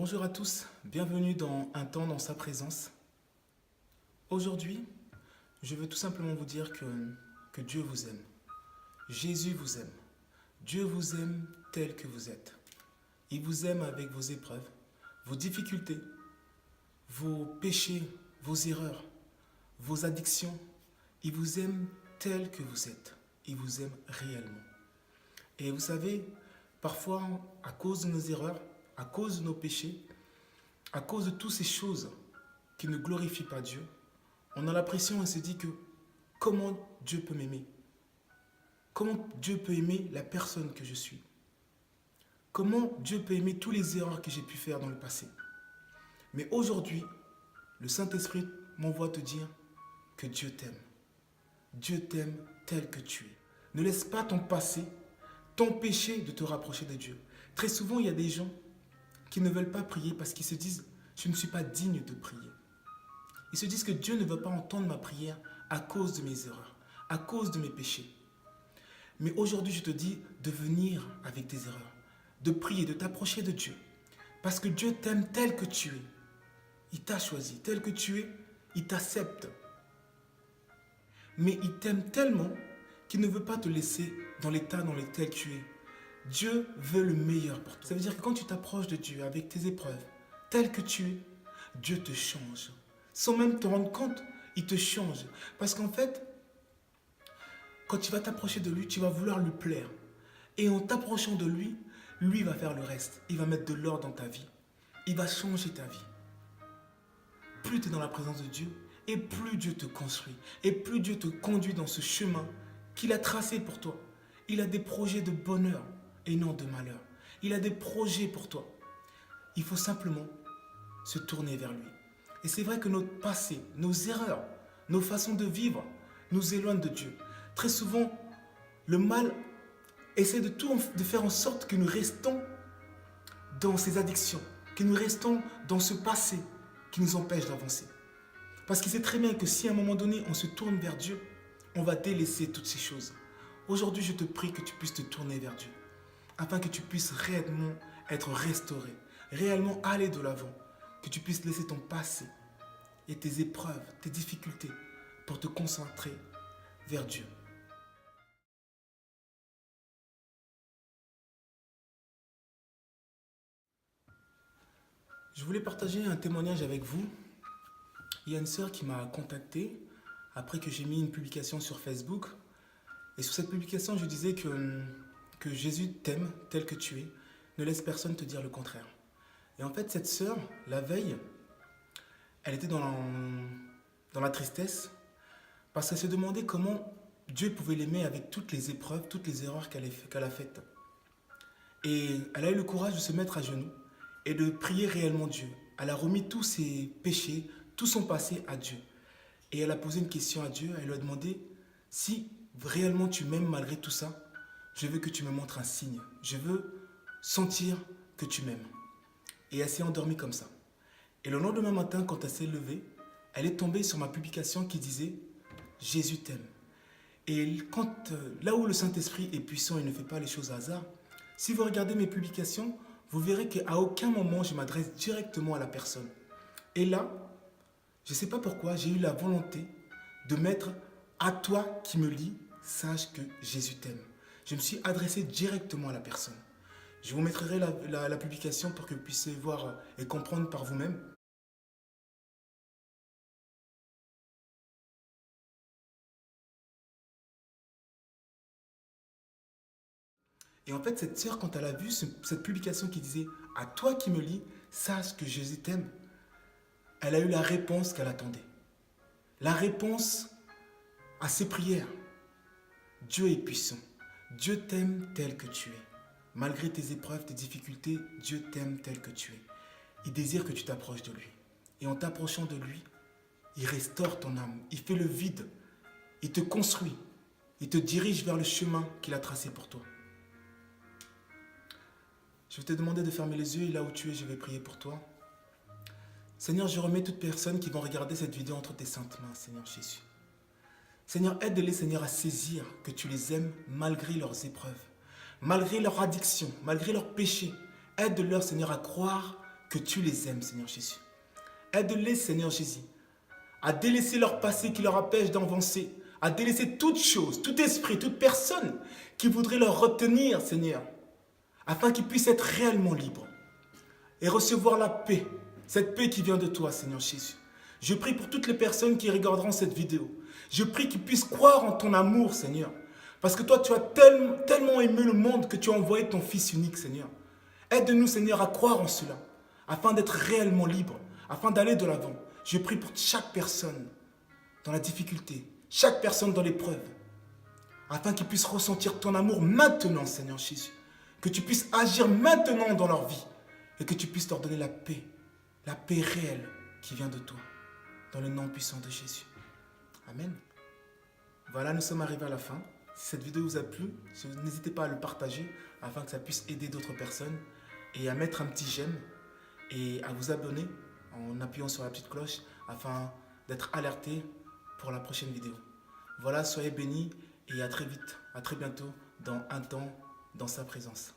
Bonjour à tous, bienvenue dans Un temps dans sa présence. Aujourd'hui, je veux tout simplement vous dire que Dieu vous aime. Jésus vous aime. Dieu vous aime tel que vous êtes. Il vous aime avec vos épreuves, vos difficultés, vos péchés, vos erreurs, vos addictions. Il vous aime tel que vous êtes. Il vous aime réellement. Et vous savez, parfois, à cause de nos erreurs, à cause de nos péchés, à cause de toutes ces choses qui ne glorifient pas Dieu, on a l'impression et se dit que comment Dieu peut m'aimer? Comment Dieu peut aimer la personne que je suis? Comment Dieu peut aimer toutes les erreurs que j'ai pu faire dans le passé? Mais aujourd'hui, le Saint-Esprit m'envoie te dire que Dieu t'aime. Dieu t'aime tel que tu es. Ne laisse pas ton passé t'empêcher de te rapprocher de Dieu. Très souvent, il y a des gens qui ne veulent pas prier parce qu'ils se disent « je ne suis pas digne de prier ». Ils se disent que Dieu ne veut pas entendre ma prière à cause de mes erreurs, à cause de mes péchés. Mais aujourd'hui, je te dis de venir avec tes erreurs, de prier, de t'approcher de Dieu. Parce que Dieu t'aime tel que tu es. Il t'a choisi tel que tu es, il t'accepte. Mais il t'aime tellement qu'il ne veut pas te laisser dans l'état dans lequel tu es. Dieu veut le meilleur pour toi. Ça veut dire que quand tu t'approches de Dieu avec tes épreuves, tel que tu es, Dieu te change. Sans même te rendre compte, il te change. Parce qu'en fait, quand tu vas t'approcher de lui, tu vas vouloir lui plaire. Et en t'approchant de lui, lui va faire le reste. Il va mettre de l'ordre dans ta vie. Il va changer ta vie. Plus tu es dans la présence de Dieu, et plus Dieu te construit. Et plus Dieu te conduit dans ce chemin qu'il a tracé pour toi. Il a des projets de bonheur et non de malheur. Il a des projets pour toi. Il faut simplement se tourner vers lui. Et c'est vrai que notre passé, nos erreurs, nos façons de vivre nous éloignent de Dieu. Très souvent, le mal essaie de faire en sorte que nous restons dans ces addictions, que nous restons dans ce passé qui nous empêche d'avancer. Parce qu'il sait très bien que si à un moment donné, on se tourne vers Dieu, on va délaisser toutes ces choses. Aujourd'hui, je te prie que tu puisses te tourner vers Dieu, afin que tu puisses réellement être restauré, réellement aller de l'avant, que tu puisses laisser ton passé et tes épreuves, tes difficultés, pour te concentrer vers Dieu. Je voulais partager un témoignage avec vous. Il y a une sœur qui m'a contacté après que j'ai mis une publication sur Facebook. Et sur cette publication, je disais que Jésus t'aime tel que tu es. Ne laisse personne te dire le contraire. Et en fait, cette sœur, la veille, elle était dans la tristesse parce qu'elle se demandait comment Dieu pouvait l'aimer avec toutes les épreuves, toutes les erreurs qu'elle a faites. Et elle a eu le courage de se mettre à genoux et de prier réellement Dieu. Elle a remis tous ses péchés, tout son passé à Dieu. Et elle a posé une question à Dieu. Elle lui a demandé, si réellement tu m'aimes malgré tout ça, je veux que tu me montres un signe. Je veux sentir que tu m'aimes. Et elle s'est endormie comme ça. Et le lendemain matin, quand elle s'est levée, elle est tombée sur ma publication qui disait « Jésus t'aime ». Et là où le Saint-Esprit est puissant et ne fait pas les choses au hasard, si vous regardez mes publications, vous verrez qu'à aucun moment je m'adresse directement à la personne. Et là, je ne sais pas pourquoi, j'ai eu la volonté de mettre « À toi qui me lis, sache que Jésus t'aime ». Je me suis adressé directement à la personne. Je vous mettrai la publication pour que vous puissiez voir et comprendre par vous-même. Et en fait, cette sœur, quand elle a vu cette publication qui disait « À toi qui me lis, sache que Jésus t'aime », elle a eu la réponse qu'elle attendait. La réponse à ses prières. Dieu est puissant. Dieu t'aime tel que tu es. Malgré tes épreuves, tes difficultés, Dieu t'aime tel que tu es. Il désire que tu t'approches de lui. Et en t'approchant de lui, il restaure ton âme. Il fait le vide. Il te construit. Il te dirige vers le chemin qu'il a tracé pour toi. Je vais te demander de fermer les yeux et là où tu es, je vais prier pour toi. Seigneur, je remets toutes personnes qui vont regarder cette vidéo entre tes saintes mains, Seigneur Jésus. Seigneur, aide-les, Seigneur, à saisir que tu les aimes malgré leurs épreuves, malgré leurs addictions, malgré leurs péchés. Aide-leur, Seigneur, à croire que tu les aimes, Seigneur Jésus. Aide-les, Seigneur Jésus, à délaisser leur passé qui leur empêche d'avancer, à délaisser toute chose, tout esprit, toute personne qui voudrait leur retenir, Seigneur, afin qu'ils puissent être réellement libres et recevoir la paix, cette paix qui vient de toi, Seigneur Jésus. Je prie pour toutes les personnes qui regarderont cette vidéo. Je prie qu'ils puissent croire en ton amour, Seigneur. Parce que toi, tu as tellement aimé le monde que tu as envoyé ton Fils unique, Seigneur. Aide-nous, Seigneur, à croire en cela, afin d'être réellement libres, afin d'aller de l'avant. Je prie pour chaque personne dans la difficulté, chaque personne dans l'épreuve, afin qu'ils puissent ressentir ton amour maintenant, Seigneur Jésus. Que tu puisses agir maintenant dans leur vie et que tu puisses leur donner la paix réelle qui vient de toi, dans le nom puissant de Jésus. Amen. Voilà, nous sommes arrivés à la fin. Si cette vidéo vous a plu, n'hésitez pas à le partager afin que ça puisse aider d'autres personnes et à mettre un petit j'aime et à vous abonner en appuyant sur la petite cloche afin d'être alerté pour la prochaine vidéo. Voilà, soyez bénis et à très vite, à très bientôt dans un temps, dans sa présence.